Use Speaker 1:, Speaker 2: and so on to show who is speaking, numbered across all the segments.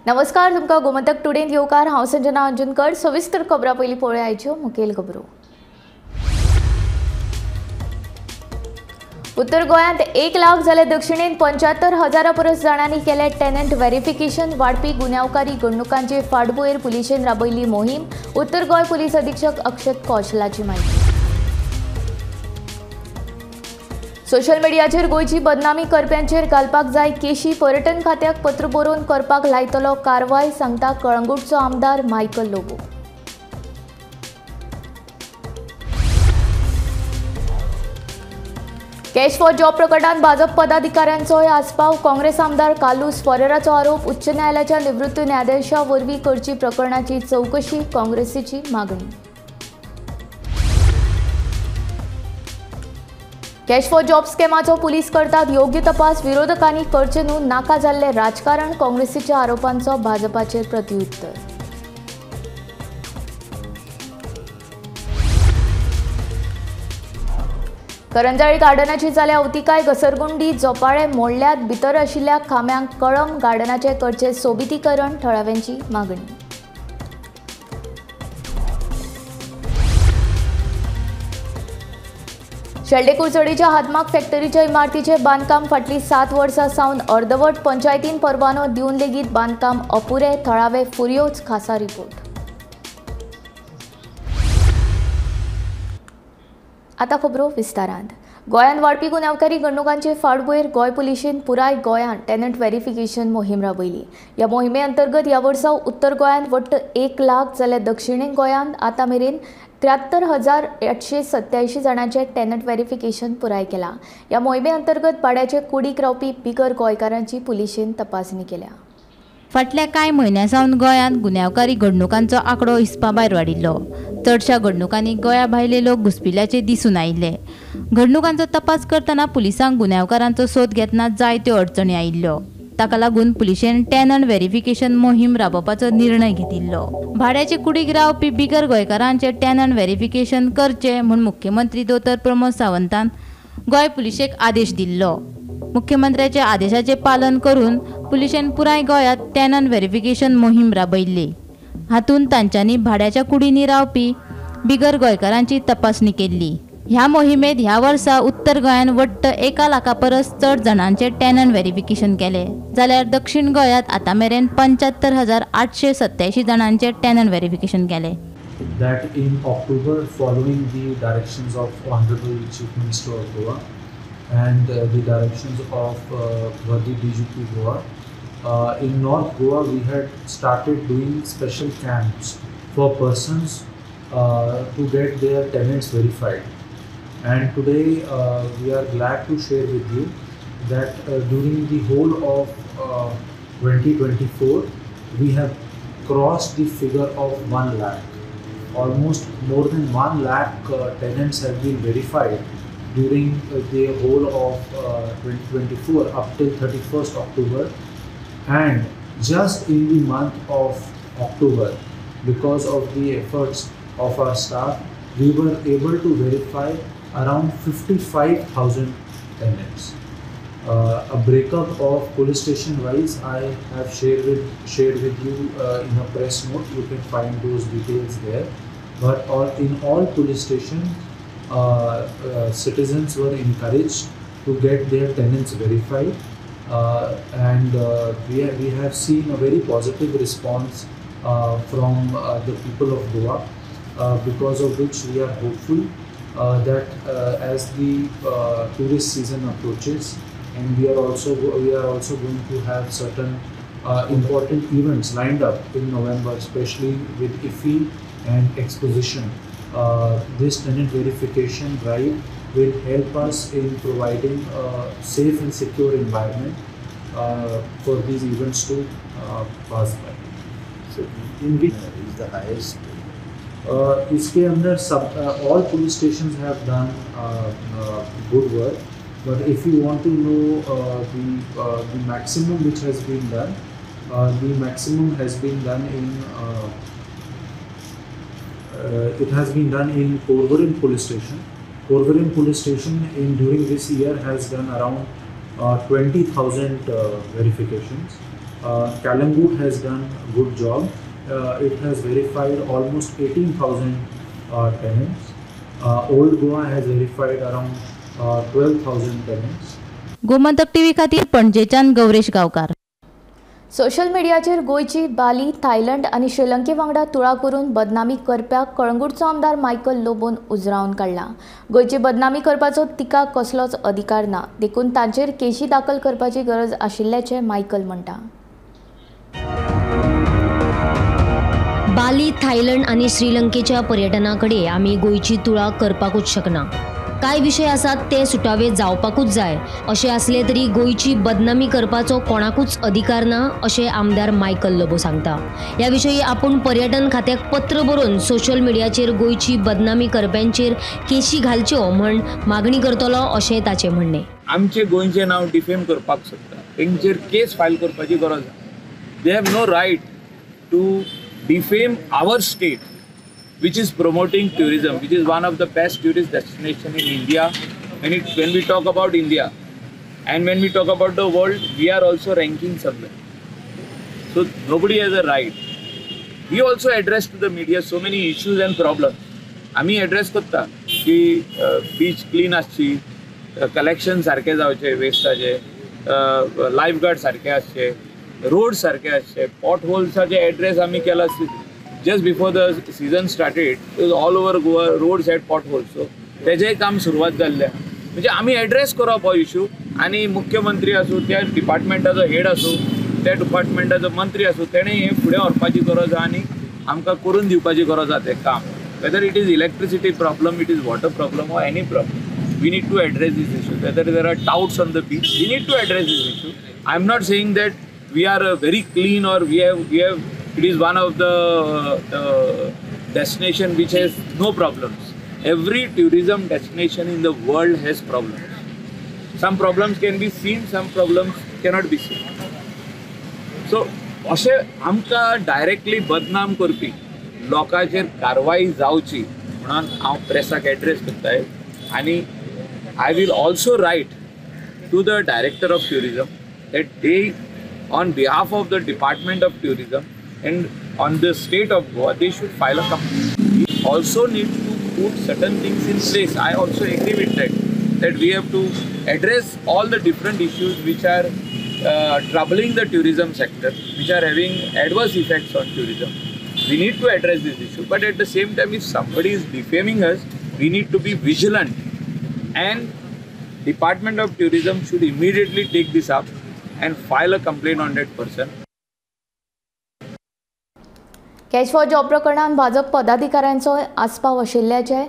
Speaker 1: नमस्कार, तुमका गोमंतक टुडेंत येवकार। हांव संजना अंजुनकर। सविस्तर खबरां पयलीं पळोवया आयच्यो मुखेल खबरो। उत्तर गोंयांत 1 लाख जाल्यार दक्षिणेत 75,000 परस जाणांनी केले टेनंट व्हेरिफिकेशन। वाडपी गुन्यांवकारी घडणुकांचे फाटभुंयेर पुलिशेन राबयिल्ली मोहीम। उत्तर गोंय पुलीस अधीक्षक अक्षत कौशलाची माहिती। सोशल मिडियाचेर गोंयची बदनामी करप्यांचेर घालपाक जाय केशी। पर्यटन खात्याक पत्र बरोवन करपाक लायतलो कारवाय, सांगता कळंगूटचो आमदार Michael Lobo. Cash for job प्रकरणात भाजप पदाधिकाऱ्यांचोय आस्पाव। काँग्रेस आमदार कालूस फॉरेराचो आरोप। उच्च न्यायालयाच्या निवृत्त न्यायाधीशा वरवीं करची प्रकरणाची चवकशी, काँग्रेसीची मागणी। कॅश फॉर जॉब स्कॅमाचो पुलीस करतात योग्य तपास। विरोधकांनी करचे न्हू, नाका जाल्ले राजकारण। काँग्रेसीच्या आरोपांचो भाजपाचेर प्रत्युत्तर। करंजाळी गार्डनाची जाल्या अवतिकाय, घसरगुंडी, झोपाळे मोडल्यात। भितर आशिल्ल्या खांब्यांक कळम, गार्डनाचे करचे सोबितीकरण, थळाव्यांची मागणी। शेल्डे कुळचडीच्या हातमाग फॅक्टरीच्या इमारतीचे बांदकाम फाटली 7 वर्सां सावन अर्दवट। पंचायतीन परवानो दिवन लेगीत बांदकाम अपुरे, थळावे फुर्योज। खासा रिपोर्ट। आता खबरो विस्तारांत। गोंयांत वाडपी गुन्यांवकारी घडणुकांचे फाटभुंयेर गोंय पुलिशेन पुराय गोंयांत टेनंट व्हेरिफिकेशन मोहीम राबयली। ह्या मोहिमे अंतर्गत ह्या वर्सा उत्तर गोंयांत वट्ट 1 लाख जाल्यार दक्षिण गोंयांत आतां मेरेन 73,887 जाणांचे टेनंट व्हेरिफिकेशन पुराय केला। ह्या मोहिमे अंतर्गत भाड्याचे कुडीक रावपी बिगर गोंयकारांची पुलिशेन तपासणी केल्या।
Speaker 2: फाटल्या कांय म्हयन्यांसावन गोंयांत गुन्यांवकारी घडणुकांचो आंकडो हिसपा भायर वाडिल्लो। चडशा घडणुकांनी गोंया भायले लोक घुसपिल्ल्याचे दिसून आयिल्ले। घडणुकांचो तपास करतना पुलिसांक गुन्यांवकारांचो सोद घेतना जायत्यो अडचणी आयिल्ल्यो। ताका लागून पुलिशेन टेनंट व्हेरिफिकेशन मोहीम राबोवपाचो निर्णय घेतिल्लो। भाड्याचे कुडीक रावपी बिगर गोंयकारांचे टेनंट व्हेरिफिकेशन करचे म्हूण मुख्यमंत्री दोतोर प्रमोद सावंतान गोंय पुलिशेक आदेश दिल्लो। मुख्यमंत्र्याच्या आदेशाचे पालन करून पुलिशेन पुराय गोंयांत टेनंट व्हेरिफिकेशन मोहीम राबयिल्ली। हातूंत तांच्यांनी भाड्याच्या कुडींनी रावपी बिगर गोंयकारांची तपासणी केल्ली। ह्या मोहिमेंत ह्या वर्सा उत्तर गोंयांत वट्ट 1 लाखा परस चड जाणांचे टेनंट व्हेरिफिकेशन केले, जाल्यार दक्षिण गोंयांत आतां मेरेन 75,887 जाणांचे टेनंट व्हेरिफिकेशन केले।
Speaker 3: That in October, following the directions of Honorable Chief Minister of Goa and the directions of the DGP Goa, in North Goa we had started doing special camps for persons to get their tenants verified. And today we are glad to share with you that during the whole of 2024 we have crossed the figure of 1 lakh. Almost more than 1 lakh tenants have been verified during the whole of 2024 up till 31st October. And just in the month of October, because of the efforts of our staff, we were able to verify around 55,000 tenants. A breakup of police station wise I have shared with you in a press note. You can find those details there. But in all police stations, citizens were encouraged to get their tenants verified, and we have seen a very positive response from the people of Goa, because of which we are hopeful that as the tourist season approaches, and we are also going to have certain important events lined up in November, especially with IFFI and Exposition. This tenant verification drive will help us in providing a safe and secure environment for these events to pass by. So in which is the highest? इसके अंदर all police stations have done good work, but if you want to know the maximum which has been done, the maximum has been done in it has been done in Porvorim police station. Porvorim police station during this year has done around 20,000 verifications, Kalangut has done a good job. It has verified almost 18,000 tenants. Old Goa has verified around 12,000 tenants.
Speaker 2: Gomantak TV खातीर पणजेच्यान गौरेश गांवकार.
Speaker 1: Social मिडियाचेर गोंयची बाली Thailand आनी श्रीलंके वांगडा तुळा करून बदनामी करप्याक कळंगूटचो आमदार मायकल लोबोन उजरावन काडला. गोंयची बदनामी करपाचो तिका कसलोच अधिकार ना, देखून तांचेर केशी दाखल करपाची गरज आशिल्ल्याचें मायकल म्हणटा.
Speaker 4: बाली, थायलंड आणि श्रीलंकेच्या पर्यटनाकडे आम्ही गोंयची तुळा करपाकूच शकना. काय विषय आसात ते सुटावे जावपाकूच जाय. अशें असले तरी गोंयची बदनामी करपाचो कोणाकूच अधिकार ना अशें आमदार मायकल लोबो सांगता. ह्या विशयी आपूण पर्यटन खात्याक पत्र बरोवन सोशल मिडियाचेर गोंयची बदनामी करप्यांचेर केशी घालच्यो म्हण मागणी करतलो अशें ताचें म्हणणें.
Speaker 5: आमचे गोंयचें नांव डिफेम करपाक सोदता, तेंचेर केस फायल करपाची गरज आसा. They have no right to defame our state, which is promoting tourism, which is one of the best tourist destination in India. When we talk about India and when we talk about the world, we are also ranking somewhere. So nobody has a right. We also address to the media so many issues and problems. आम्ही address करता की beach clean आसची, collection सारखे जावचे वेस्टाचे, lifeguard सारखे आसचे, road सारखे आसचे, पॉट होल्साचे एड्रेस आम्ही केला. Just before the season started all over Goa roads had potholes. So तेजेंय काम सुरवात जाल्लें. म्हणजे आमी एड्रेस करप हो इशू. आनी मुख्यमंत्री आसूं, त्या डिपार्टमेंटाचो हेड आसूं, त्या डिपार्टमेंटाचो मंत्री आसूं, तेणें हें फुडें व्हरपाची गरज आहा आनी आमकां करून दिवपाची गरज आहा तें काम. Whether it is electricity problem, it is water problem or any problem, we need to address these issues. Whether there are touts on the beach, we need to address this issue. I am not saying that we are very clean or we have it is one of the destination which has no problems. Every tourism destination in the world has problems. Some problems can be seen, some problems cannot be seen. So अशे आमकां directly बदनाम करपी लोकांचेर कारवाई जावची म्हणून हांव प्रेसाक address करताय. आनी I will also write to the director of tourism that they, on behalf of the Department of Tourism and on the state of Goa, they should file a complaint. We also need to put certain things in place. I also agree with that we have to address all the different issues which are troubling the tourism sector, which are having adverse effects on tourism. We need to address this issue, but at the same time, if somebody is defaming us, we need to be vigilant, and Department of Tourism should immediately take this up and file a complaint on that person.
Speaker 1: Catch for job प्रकरणात भाजप पदाधिकाऱ्यांचो आस्पाव आशिल्ल्याचे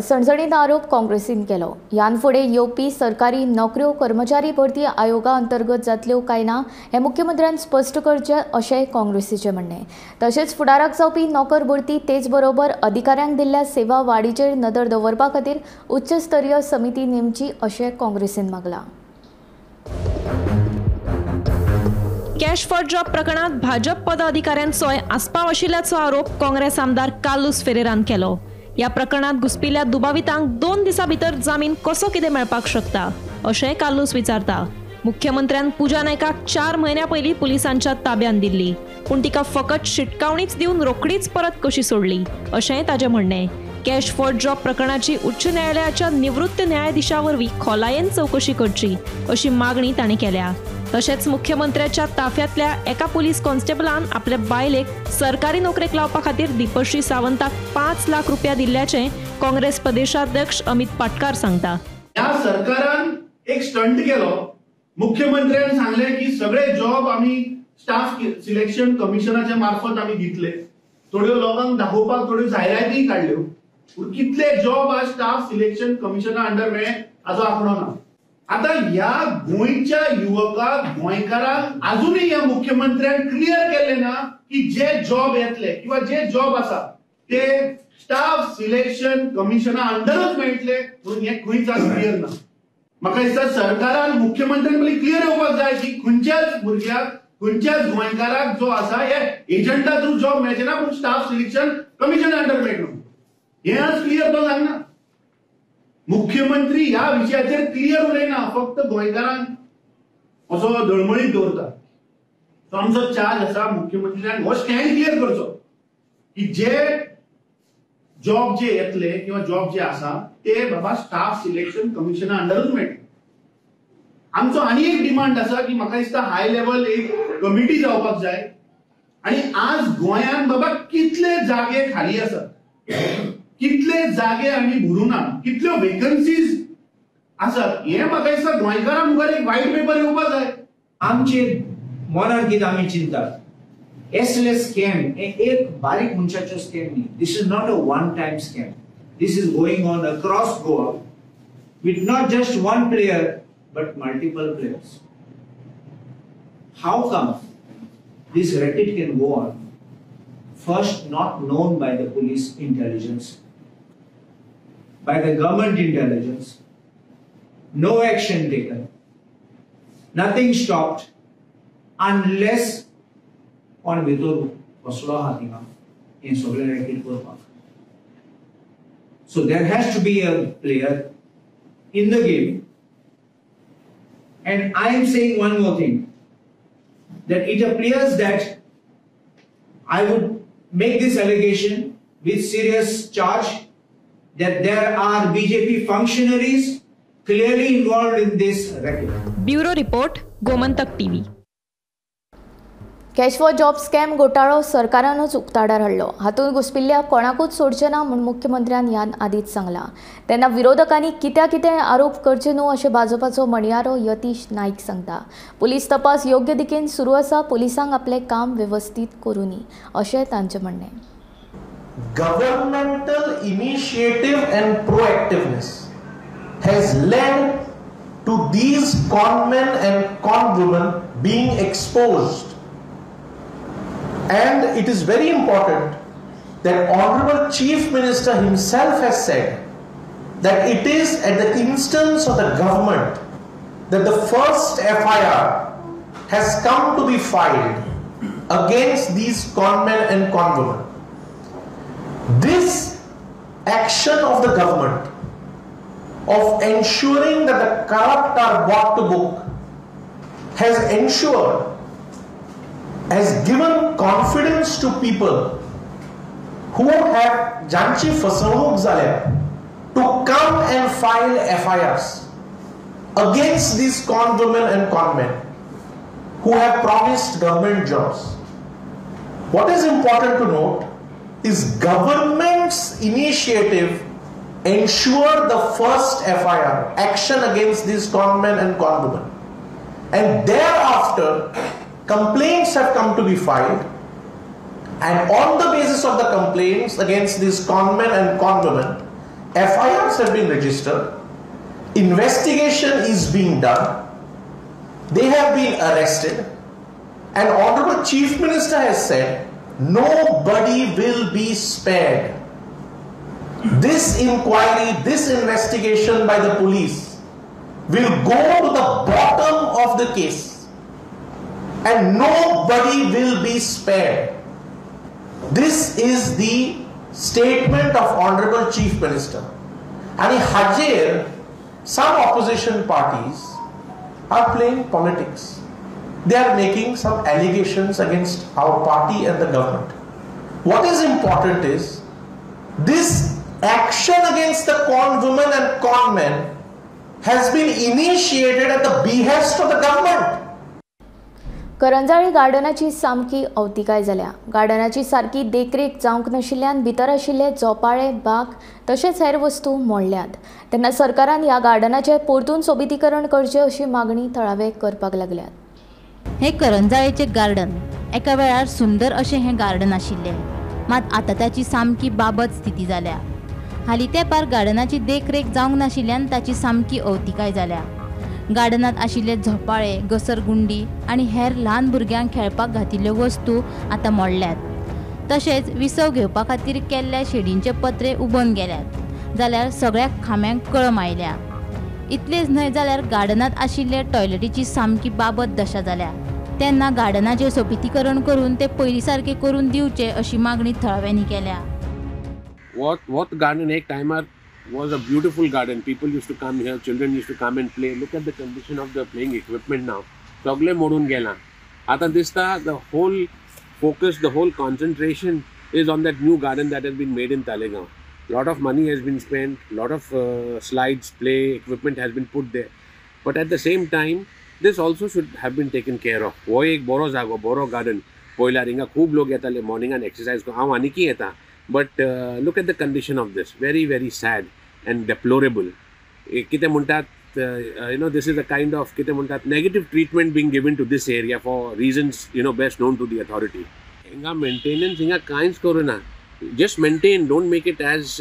Speaker 1: सणसणीत आरोप काँग्रेसीन केलो. ह्यान फुडें येवपी सरकारी नोकऱ्यो कर्मचारी भरती आयोगा अंतर्गत जातल्यो काय ना हें मुख्यमंत्र्यान स्पश्ट करचें अशें काँग्रेसीचें म्हणणें. तशेंच फुडाराक जावपी नोकर भरती तेच बरोबर अधिकाऱ्यांक दिल्ल्या सेवा वाडीचेर नदर दवरपा खातीर उच्चस्तरीय समिती नेमची अशें काँग्रेसीन मागलां.
Speaker 6: कॅश फॉर जॉब प्रकरणात भाजप पदाधिकाऱ्यांचोय आस्पाव आशिल्ल्याचो आरोप काँग्रेस आमदार कार्लोस फेरेरान केलो. ह्या प्रकरणात घुसपिल्ल्या दुबावितांक 2 दिसां भितर जामीन कसो कितें मेळपाक शकता अशें कार्लोस विचारता. मुख्यमंत्र्यान पुजा नायकाक 4 म्हयन्यां पयलीं पुलिसांच्या ताब्यांत दिल्ली, पूण तिका फकत शिटकावणीच दिवन रोखडीच परत कशी सोडली अशेंय ताचें म्हणणें. कॅश फॉर जॉब प्रकरणाची उच्च न्यायालयाच्या निवृत्त न्यायाधीशा वरवीं खोलायेन चवकशी करची अशी मागणी ताणें केल्या. तशेंच मुख्यमंत्र्याच्या ताफ्यांतल्या एका पुलीस कॉन्स्टेबलान आपल्या बायलेक सरकारी नोकरेक लावपा खातीर दिपश्री सावंताक 5 लाख रुपया दिल्ल्याचें काँग्रेस प्रदेशाध्यक्ष अमित पाटकार सांगता.
Speaker 7: ह्या सरकारान एक स्टंट केलो. मुख्यमंत्र्यान सांगले की सगळे जॉब आम्ही स्टाफ सिलेक्शन कमिशनाच्या मार्फत आम्ही दितले. थोड्यो लोकांक दाखोवपाक थोड्यो जायराती काढल्यो, पूण कितले जॉब आज स्टाफ सिलेक्शन कमिशना अंडर मेळे हाचो आंकडो ना. आता ह्या गोंयच्या युवकांक गोंयकारांक अजूनही ह्या मुख्यमंत्र्यान क्लियर केले ना की जे जॉब येतले किंवा जे जॉब आसा ते स्टाफ सिलेक्शन कमिशना अंडरच मेळटले म्हणून हे खंयच क्लियर ना. म्हाका दिसता सरकारान मुख्यमंत्र्यान पयलीं क्लियर येवपाक जाय की खंयच्याच भुरग्याक खंयच्याच गोंयकाराक जो आसा हे एजंटा थ्रू जॉब मेळचे ना पूण स्टाफ सिलेक्शन कमिशना अंडर मेळटलो. हे आज क्लियर तो सांगना. मुख्यमंत्री ह्या विशयाचेर क्लियर उलयना, फक्त गोंयकारांक असो दळमळीत दवरता. तो आमचो चार्ज आसा मुख्यमंत्र्यान हो स्टँड क्लियर करचो की जे जॉब जे येतले किंवा जॉब जे आसा ते बाबा स्टाफ सिलेक्शन कमिशना अंडरूच मेळटले. आमचो आनी एक डिमांड आसा की म्हाका दिसता हाय लेवल एक कमिटी जावपाक जाय. आणि आज गोंयान बाबा कितले जागे खाली आसात, कितले जागे आमी भरूना, कितल्यो वेकन्सीज आसात, हे म्हाका दिसता गोंयकारां मुखार एक व्हाईट पेपर येवपाक जाय.
Speaker 8: आमचे मनान कितें आमी चिंतात एसले स्कॅम हे एक बारीक मनशाचो स्कॅम न्ही. This is not a one time scam. This is going on across Goa with not just one player but multiple players. How come this racket can go on? First, not known by the police intelligence, by the government intelligence, no action taken, nothing stopped unless on भितर बसलो आहा थिंगा in सगळे racket करपाक. So there has to be a player in the game. And I am saying one more thing, that it appears that I would make this allegation with serious charge that there are BJP functionaries clearly involved in this racket.
Speaker 6: Bureau report, Gomantak TV.
Speaker 1: Cash for job scam घोटाळो सरकारानूच उक्ताडार हाडलो. हातूंत घुसपिल्ल्या कोणाकूच सोडचें ना म्हूण मुख्यमंत्र्यान ह्यान आदींच सांगलां. तेन्ना विरोधकांनी कितें आरोप करचे न्हू अशें भाजपाचो मणियारो यतीश नाईक सांगता. पुलीस तपास योग्य दिकेन सुरू आसा, पुलिसांक आपलें काम वेवस्थीत करूं दी अशें तांचें म्हणणें.
Speaker 9: Governmental initiative and proactiveness has led to these conmen and conwomen being exposed. And it is very important that Honorable Chief Minister himself has said that it is at the instance of the government that the first FIR has come to be filed against these conmen and conwomen. This action of the government of ensuring that the corrupt are brought to book has given confidence to people who have janchi फसवणूक जाल्या to come and file FIRs against these conwomen and conmen who have promised government jobs. What is important to note is government's initiative ensure the first FIR action against these conmen and conwomen, and thereafter complaints have come to be filed, and on the basis of the complaints against these conmen and conwomen, FIRs have been registered, investigation is being done, they have been arrested, and Honorable Chief Minister has said nobody will be spared. This inquiry, this investigation by the police will go to the bottom of the case, and nobody will be spared. This is the statement of Honorable Chief Minister. And hajer some opposition parties are playing politics. They are making some allegations against our party and the government. What is important is this action against the conwomen and conmen has been initiated at the behest of the government.
Speaker 1: Karanjali गार्डनाची सामकी अवतिकाय जाल्या. गार्डनाची सारकी देखरेख जावंक नाशिल्ल्यान भितर आशिल्ले झोपाळे, बाग तशेंच हेर वस्तू मोडल्यात. तेन्ना सरकारान ह्या गार्डनाचें परतून सोबितीकरण करचें अशी मागणी थळावे करपाक लागल्यात.
Speaker 2: हे करंजाळेचें गार्डन एका वेळार सुंदर अशें हें गार्डन आशिल्लें, मात आतां ताची सामकी बाबत स्थिती जाल्या. हालीं तेंपार गार्डनाची देखरेख जावंक नाशिल्ल्यान ताची सामकी अवतिकाय जाल्या. गार्डनांत आशिल्ले झोपाळे, घसरगुंडी आनी हेर ल्हान भुरग्यांक खेळपाक घातिल्ल्यो वस्तू आतां मोडल्यात. तशेंच विसव घेवपा खातीर केल्ल्या शेडींचे पत्रे उबोवन गेल्यात, जाल्यार सगळ्या खांब्यांक कळम आयल्या. इतलेंच न्हय जाल्यार गार्डनांत आशिल्ले टॉयलेटीची सामकी बाबत दशा जाल्या. तेन्ना गार्डनाचें सोबितीकरण करून ते पयलीं सारकें करून दिवचें अशी मागणी थळाव्यांनी केल्या.
Speaker 10: What garden ek timer was a beautiful garden. People used to come here, children used to come and play. Look at the condition of the playing equipment now. Sagle modun gela. आता दिसता the whole focus, the whole concentration is on that new garden that has been made in Talegaon. Lot of money has been spent, lot of slides, play, equipment has been put there. But at the same time, this also should have been taken care of. वो एक बरो जागो, बरो garden. पयल्यार हिंगा खूब लोक येताले मॉर्निंगान exercise को हांव आनीकी येता. But look at the condition of this. Very, very sad and deplorable. कितें म्हणटात, this is a kind of कितें म्हणटात negative treatment being given to this area for reasons best known to the authority. हिंगा maintenance हिंगा कांयच करूना. Just maintain, don't make it as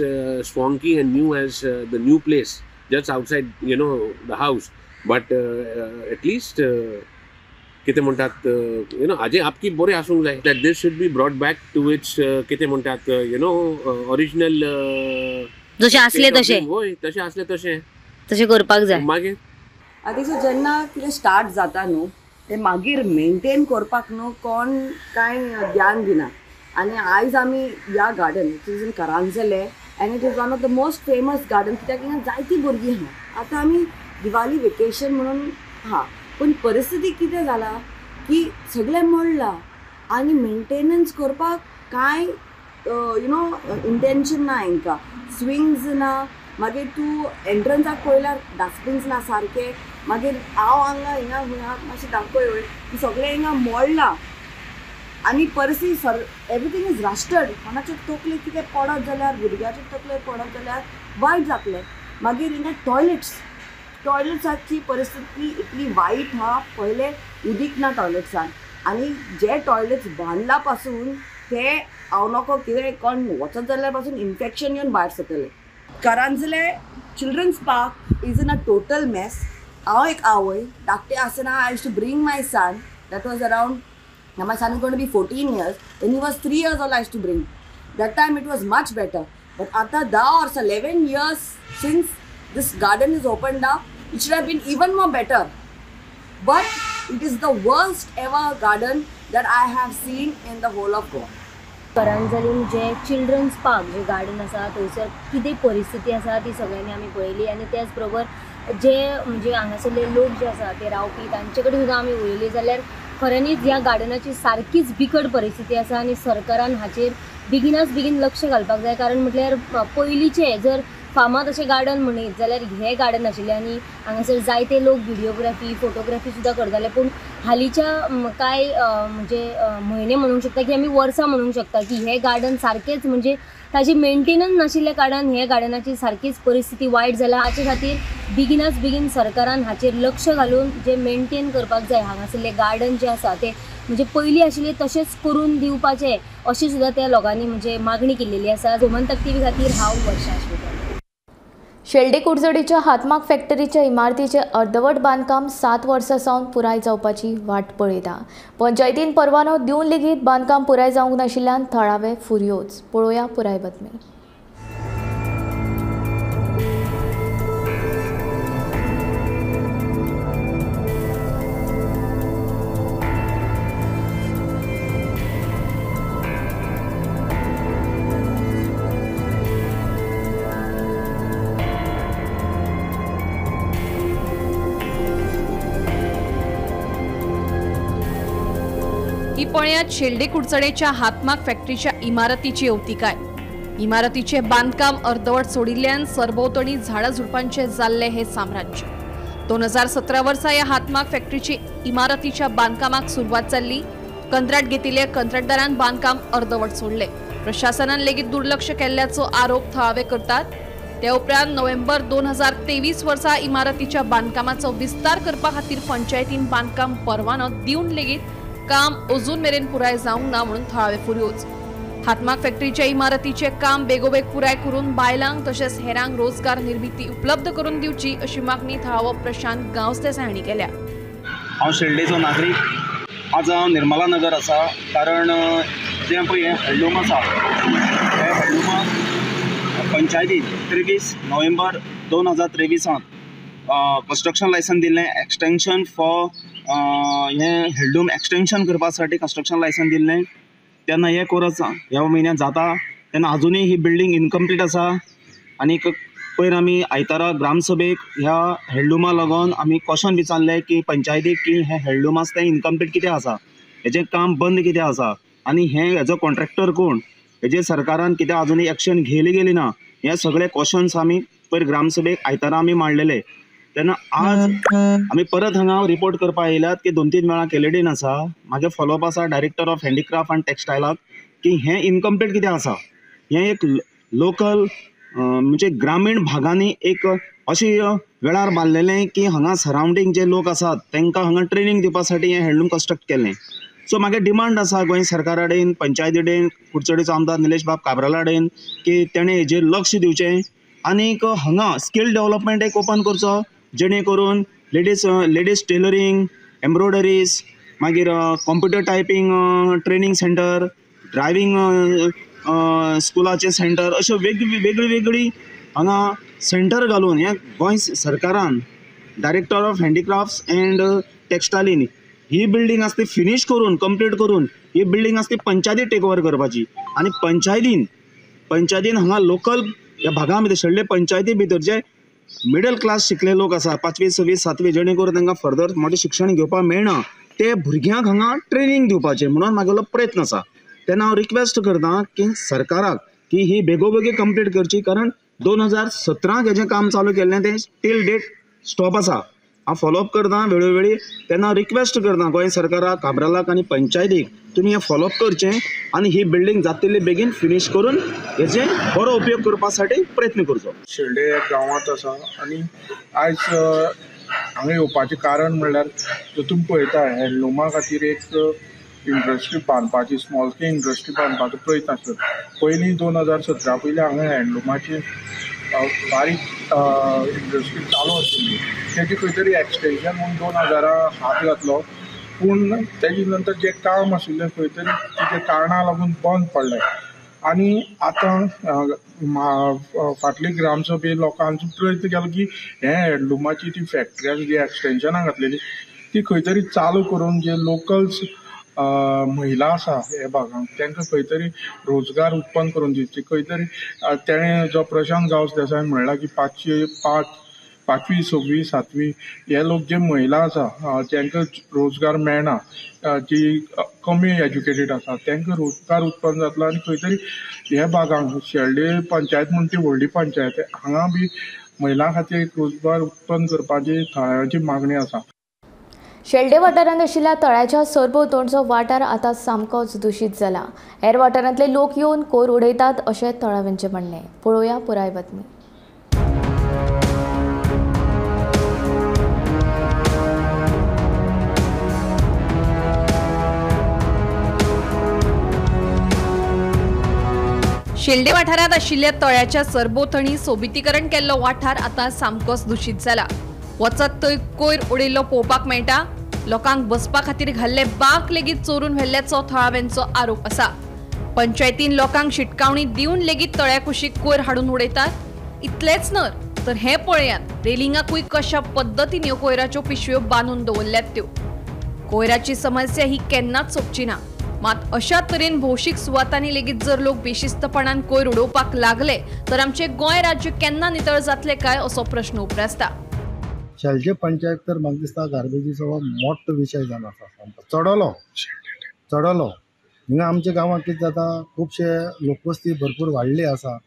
Speaker 10: swanky and new as the new place just outside the house. But at least कितें म्हणटात हाजे आपकी बरें आसूंक जाय. That this should be brought back to its कितें म्हणटात original
Speaker 4: जशें आसले तशें.
Speaker 10: होय तशें आसले
Speaker 4: तशें करपाक जाय.
Speaker 10: मागीर
Speaker 11: आतां जेन्ना कितें स्टार्ट जाता न्हू ते मागीर मेंटेन करपाक न्हू कोण कांय ध्यान दिना. आनी आयज आमी ह्या garden it is in Karanzalem and it is one of the most famous garden कित्याक हिंगा जायतीं भुरगीं आहा. आतां आमी दिवाली वेकेशन म्हणून पूण परिस्थिती कितें जाला की सगळें मोडलां आनी मेंटेनन्स करपाक कांय इंटेंशन ना हांकां. स्विंग्स ना, मागीर तूं एंट्रन्साक पळयल्यार डस्टबिन्स ना सारके. मागीर हांव हिंगा मातशें दाखय की सगळें हिंगा मोडलां आनी परिस्थिती एवरीथींग इज रस्टड. कोणाचे तकले कितें पडत जाल्यार भुरग्याचे तकले पडत जाल्यार वायट जातलें. मागीर हिंगा टॉयलेट्साची परिस्थिती इतली वायट आहा. पयले उदीक ना टॉयलेट्सान आनी जे टॉयलेट्स बांदला पासून ते हांव नको कितें कोण वचत जाल्यार पासून इन्फेक्शन येवन भायर सरतलें. Karanzalem children's park is in a total mess. हांव एक आवय धाकटें आसतना I used to bring my son. That was around Now my son is going to be 14 years. When he was 3 years old, I used to bring. That time it was much better. But after 10 or 11 years since this garden is opened up, it should have been even more better. But it is the worst ever garden that I have seen in the whole of Goa.
Speaker 4: करांजलीन जे children's park जे garden आसा थंयसर कितें परिस्थिती आसा ती सगळ्यांनी आमी पळयली. आनी त्याच बरोबर जे म्हणजे हांगासरले लोक जे आसा ते रावपी तांचे कडेन सुद्दां आमी उलयली जाल्यार खऱ्यांनीच ह्या गार्डनाची सारकीच बिकट परिस्थिती आसा आनी सरकारान हाचेर बेगीन लक्ष घालपाक जाय. कारण म्हटल्यार पयलींचे जर फामाद अशें गार्डन म्हणीत जाल्यार हें गार्डन आशिल्लें आनी हांगासर जायते लोक व्हिडिओग्राफी फोटोग्राफी सुद्दां करताले. पूण हालींच्या कांय म्हणजे म्हयने म्हणूंक शकता की आमी वर्सां म्हणूंक शकता की हें गार्डन सारकेंच म्हणजे ताजी मेंटेनन्स नाशिल्ल्या कारणान हे गार्डनाची सारकीच परिस्थिती वायट जाला. हाचे खातीर बेगीन सरकारान हाचेर लक्ष घालून जे मेंटेन करपाक जाय हांगासरले गार्डन जे आसा ते म्हणजे पयलीं आशिल्ले तशेंच करून दिवपाचे अशी सुद्दां त्या लोकांनी म्हणजे मागणी केल्लेली आसा. गोमंतक टीव्ही खातीर हांव वर्षा आश्वेकर.
Speaker 1: शेल्डे कुडचडीच्या हातमाग फॅक्टरीच्या इमारतीचे अर्धवट बांदकाम 7 वर्सां सावन पुराय जावपाची वाट पळयता. पंचायतीन परवानो दिवन लेगीत बांदकाम पुराय जावंक नाशिल्ल्यान थळावे फुर्योज. पळोवया पुराय बातमी.
Speaker 6: ही पळयात शेल्डे कुडचडेच्या हातमाग फॅक्टरीच्या इमारतीची अवतिकाय. इमारतीचे बांदकाम अर्धवट सोडिल्ल्यान सरभोवतणी झाडां झुडपांचे जाल्ले हे साम्राज्य. 2017 वर्सा ह्या हातमाग फॅक्टरीची इमारतीच्या बांदकामाक सुरवात जाल्ली. कंत्राट घेतिल्ल्या कंत्राटदारान बांदकाम अर्धवट सोडले. प्रशासनान लेगीत दुर्लक्ष केल्ल्याचो आरोप थळावे करतात. त्या उपरांत नोव्हेंबर 2023 वर्सा इमारतीच्या बांदकामाचो विस्तार करपा खातीर पंचायतीन बांदकाम परवानो दिवन लेगीत काम अजून मेरेन पुराय जावंक ना म्हणून थळावे फुर्योज. हातमाग फॅक्टरीच्या इमारतीचे काम बेगोबेग पुराय करून बायलांक तशेंच हेरांक रोजगार निर्मिती उपलब्ध करून दिवची अशी मागणी थळावो प्रशांत गांवस्तेसाय हांणी केल्या.
Speaker 12: हांव शेल्डेचो नागरीक. आज हांव निर्मला नगर आसा. कारण जे पळय हें हँडलूम आसा हे हँडलुमाक पंचायतीन 23 नोव्हेंबर 2023 कंस्ट्रक्शन लायसन दिल्लें. एक्सटेंशन फॉर हें हँडलूम एक्सटेंशन करपासाठी कंस्ट्रक्शन लायसन दिल्लें. तेन्ना हें कोरस ह्या म्हयन्यात जाता तेन्ना अजुनूय ही बिल्डींग इनकम्प्लीट आसा. आनीक पयर आमी आयतारा ग्रामसभेक ह्या हँडलुमा लागून आमी क्वेश्चन विचारलें की पंचायतीक की हें हँडलूम आसा तें इनकम्प्लीट कित्याक आसा. हेजें काम बंद कितें आसा आनी हेजो कॉन्ट्रॅक्टर कोण, हेजेर सरकारान कितें आजुनूय एक्शन घेयली गेली ना, हे सगळे क्वेश्चन्स आमी पयर ग्रामसभेक आयतारा आमी मांडलेले. तेन्ना आज आमी परत हांगा रिपोर्ट करपाक येयल्यात की 2-3 वेळा केलेडीन आसा. म्हागे फॉलोअप आसा डायरेक्टर ऑफ हँडीक्राफ्ट आनी टॅक्सटायलाक की हें इनकम्प्लीट कितें आसा. हें एक लोकल म्हणजे ग्रामीण भागांनी एक अशी वेळार बांदलेलें की हांगा सरावंडींग जे लोक आसात तांकां हांगा ट्रेनींग दिवपा साठी हें हँडलूम कन्स्ट्रक्ट केल्लें. सो म्हागे डिमांड आसा गोंय सरकारा कडेन, पंचायती कडेन, कुडचडेचो आमदार निलेश बाब काब्राला कडेन की तेणें हेजेर लक्ष दिवचें आनीक हांगा स्कील डेव्हलपमेंट एक ओपन करचो जेणे करून लेडीज टेलरींग, एम्ब्रॉयडरीज, मागीर computer typing training centre, driving स्कुलाचे सेंटर अश्यो वेगळी हांगा सेंटर घालून हें गोंय सरकारान डायरेक्टर ऑफ हँडीक्राफ्ट्स अँड टॅक्सटायलीन ही बिल्डींग आसा ती फिनीश करून कंप्लीट करून ही बिल्डींग आसा ती पंचायती टेक ओवर करपाची आनी पंचायतीन हांगा लोकल ह्या भागा भितर शेळडे पंचायती भितर जे मिडल क्लास शिकले लोक आसा 5वी 6वी 7वी जेणे करून तांकां फर्दर मोठें शिक्षण घेवपाक मेळना ते भुरग्यांक हांगा ट्रेनींग दिवपाचें म्हणून म्हागेलो प्रयत्न आसा. तेन्ना हांव रिक्वेस्ट करता की सरकाराक की ही बेगोबेगी कंप्लीट करची कारण 2017 हेजें काम चालू केल्लें तें टील डेट स्टॉप आसा. हांव फॉलोअप करता वेळोवेळी. तेन्ना रिक्वेस्ट करता गोंय सरकाराक, काब्रालाक आनी पंचायतीक तुमी हें फॉलोअप करचें आनी ही बिल्डींग जाता तितली बेगीन फिनीश करून हेजे बरो उपयोग करपा साठी प्रयत्न करचो.
Speaker 13: शेळडे गांवांत आसा आनी आयज हांगा येवपाचें कारण म्हणल्यार तुमी पळयता हँडलुमा खातीर एक इंडस्ट्री बांदपाची स्मॉल स्केल इंडस्ट्री बांदपाचो प्रयत्न आसलो. पयलीं 2017 पयलीं हांगा हँडलुमाची बारीक इंडस्ट्री चालू आशिल्ली. तेजी खंय तरी एक्सटेंशन म्हणून 2000 हात घातलो पूण तेजे नंतर जें काम आशिल्लें खंय तरी तेजे कारणां लागून बंद पडलें. आनी आतां फाटली ग्रामसभे लोकांचो प्रयत्न केलो की हे हँडलुमाची ती फॅक्टरी जी एक्सटेंशनां घातलेली ती खंय तरी चालू करून जे लोकल्स महिला आसा हे भागांत तांकां खंय तरी रोजगार उत्पन्न करून दिवची. खंय तरी तेणें जो प्रशांत गांवस देसाय म्हणला की 5वी 6वी 7वी हे लोक जे महिला आसा तांकां रोजगार मेळना, जी कमी एज्युकेटेड आसा तांकां रोजगार उत्पन्न जातलो आनी खंय तरी हे भागांक शेळडे पंचायत म्हणून ती व्हडली पंचायत हांगा बी महिलां खातीर एक रोजगार उत्पन्न करपाची थळाव्यांची मागणी आसा.
Speaker 1: शेळडे वाठारांत आशिल्ल्या तळ्याच्या सरभोंवतणचो वाठार आतां सामकोच दुशीत जाला. हेर वाठारांतले लोक येवन कोयर उडयतात अशें थळाव्यांचें म्हणणें. पळोवया पुराय बातमी.
Speaker 6: शेळडे वाठारांत आशिल्ल्या तळ्याच्या सरभोंवतणी सोबितीकरण केल्लो वाठार आतां सामकोच दुशीत जाला. वचत थंय कोयर उडयल्लो पळोवपाक मेळटा. लोकांक बसपा खातीर घाल्ले बांक लेगीत चोरून व्हेल्ल्याचो थळाव्यांचो आरोप आसा. पंचायतीन लोकांक शिटकावणी दिवन लेगीत तळ्या कुशीक कोयर हाडून उडयतात. इतलेंच न्हय तर हें पळयात रेलिंगाकूय कशा पद्दतीन ह्यो कोयराच्यो पिशव्यो बांदून दवरल्यात त्यो. कोयराची समस्या ही केन्नाच सोंपची ना. मात अशा तरेन भौशीक सुवातांनी लेगीत जर लोक बेशिस्तपणान कोयर उडोवपाक लागले तर आमचे गोंय राज्य केन्ना नितळ जातले काय असो प्रश्न उपरासता.
Speaker 14: शेळडे पंचायत तर म्हाका दिसता गार्बेजीचो हो मोठो विशय जावन आसा. चडलो हिंगा आमच्या गांवांत कितें जाता खुबशे लोकवस्ती भरपूर वाडली आसा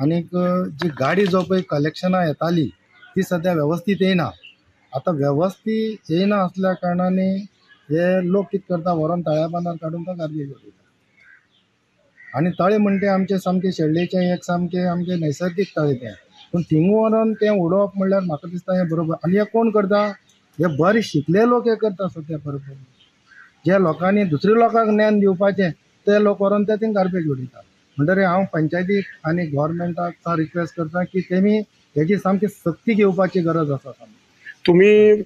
Speaker 14: आनीक जी गाडी जो पळय कलेक्शनां येताली ती सद्या वेवस्थीत येयना. आतां वेवस्थीत येयना आसल्या कारणांनी हे लोक कितें करता व्हरोन तळ्या बांदार काडून तो गार्बेज उडयता आनी तळें म्हणटे आमचे सामके शेळडेचें एक सामकें आमचें नैसर्गीक तळें तें पूण थिंग व्हरोन तें उडोवप म्हणल्यार म्हाका दिसता हें बरोबर. आनी हे कोण करता? हे बरे शिकले लोक हे करता सद्या बरोबर. जे लोकांनी दुसऱ्या लोकांक ज्ञान दिवपाचें ते लोक व्हरोन ते थिंग गार्बेज उडयता. म्हणटकीर हांव पंचायतीक आनी गव्हर्मेंटाक रिक्वेस्ट करता की तेमी हेजी सामकी सक्ती घेवपाची गरज आसा.
Speaker 13: तुम्ही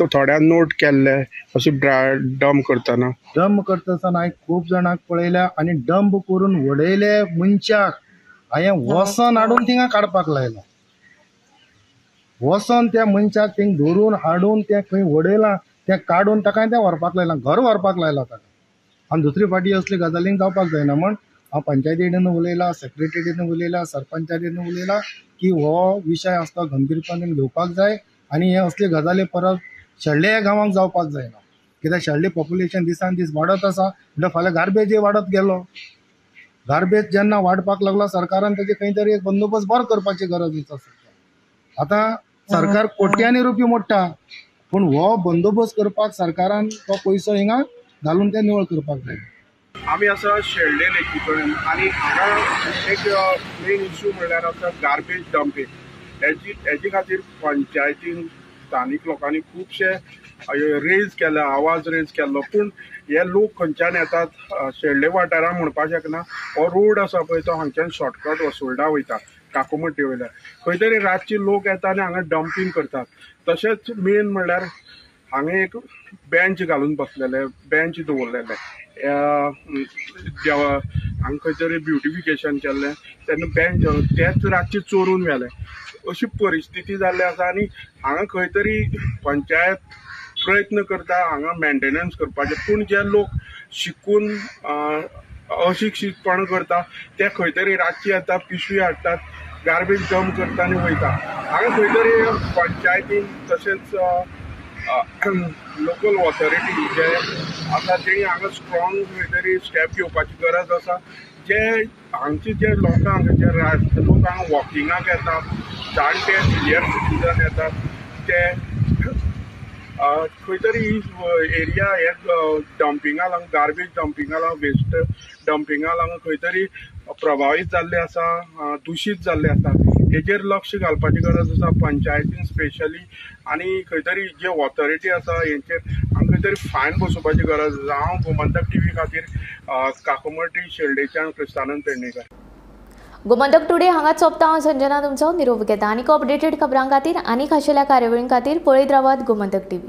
Speaker 13: थोड्या नोट केल्ले अशें डंप करतना
Speaker 14: हांवें खूब जाणांक पळयल्या आनी डंप करून उडयले मनशाक हांवें वसन हाडून थिंगा काडपाक लायलो. वसन त्या मनशाक थिंग धरून हाडून तें खंय उडयलां तें काडून ताका तें व्हरपाक लायलां, घर व्हरपाक लायला ताका. आनी दुसरी फाटी असली गजालींक जावपाक जायना म्हण हांव पंचायती कडेन उलयलां, सेक्रेटरी कडेन उलयलां, सरपंचा कडेन उलयलां की हो विशय आसा तो गंभीरपणान घेवपाक जाय आनी हे असले गजाली परत शेळडे ह्या गांवांक जावपाक जायना. कित्याक शेळडे पॉप्युलेशन दिसान दीस वाडत आसा म्हणल्यार फाल्यां गार्बेजय वाडत गेलो. गार्बेज जेन्ना वाडपाक लागलो सरकारान तेजे खंय तरी एक बंदोबस्त बरो करपाची गरज आसा. आतां सरकार कोट्यांनी रुपया मोडटा पूण हो बंदोबस्त करपाक सरकारान तो पयसो हिंगा घालून ते निवळ करपाक जाय.
Speaker 13: आमी आसा शेळडे लेकी कडेन आनी हांगा एक मेन इश्यू म्हणल्यार आसा गार्बेज डंपींग. हेजे खातीर पंचायतीन स्थानीक लोकांनी खुबशे रेज केला, आवाज रेज केल्लो, पूण हे लोक खंयच्यान येतात शेळडे वाठारांत म्हणपाक शकना. हो रोड आसा पळय तो हांगच्यान शॉर्टकट वसोल्डा वयता काकोमट्टी वयल्यान. खंय तरी रातची लोक येता आनी हांगा डंपींग करतात. तशेंच मेन म्हणल्यार हांगा एक बेंच घालून बसलेले, बेंच दवरलेले. हांगा खंय तरी ब्युटिफिकेशन केल्लें तेन्ना बेंच तेच रातचे चोरून व्हेले. अशी परिस्थिती जाल्ली आसा आनी हांगा खंय तरी पंचायत प्रयत्न करता हांगा मेंटेनन्स करपाचें, पूण जे लोक शिकून अशिक्षीतपण करता ते खंय तरी रातची येता, पिशवी हाडटात, गार्बेज डंप करता आनी वयता. हांगा खंय तरी पंचायतीन तशेंच लोकल ऑथॉरिटी जे आसा ते हांगा स्ट्रॉंग खंय तरी स्टेप घेवपाची गरज आसा. जे हांगचे जे लोकांक जे लोक हांगा वॉकिंगाक येतात, जाणटे सिनियर सिटीजन येतात, ते खंय तरी एरिया हे डंपिंगा लागून, गार्बेज डंपिंगा लागून, वेस्ट डंपिंगा लागून खंय तरी प्रभावीत जाल्ले आसा, दुशीत जाल्ले आसा. हेजेर लक्ष घालपाची गरज आसा पंचायतीन स्पेशली. आनी खंय तरी जे ऑथॉरिटी आसा हेंचेर हांगा खंय तरी फायन बसोवपाची गरज आसा. हांव गोमंतक टीव्ही खातीर काकोमट्टी शेळडेच्यान क्रिस्तानंद पेडणेकर.
Speaker 1: गोमंतक टुडे हांगा चोपता हांव संजना तुमचो निरोप घेता. आनीक अपडेटेड खबरां खातीर आनी खाशेल्या कार्यावळीं खातीर पळयत रावात गोमंतक टीव्ही.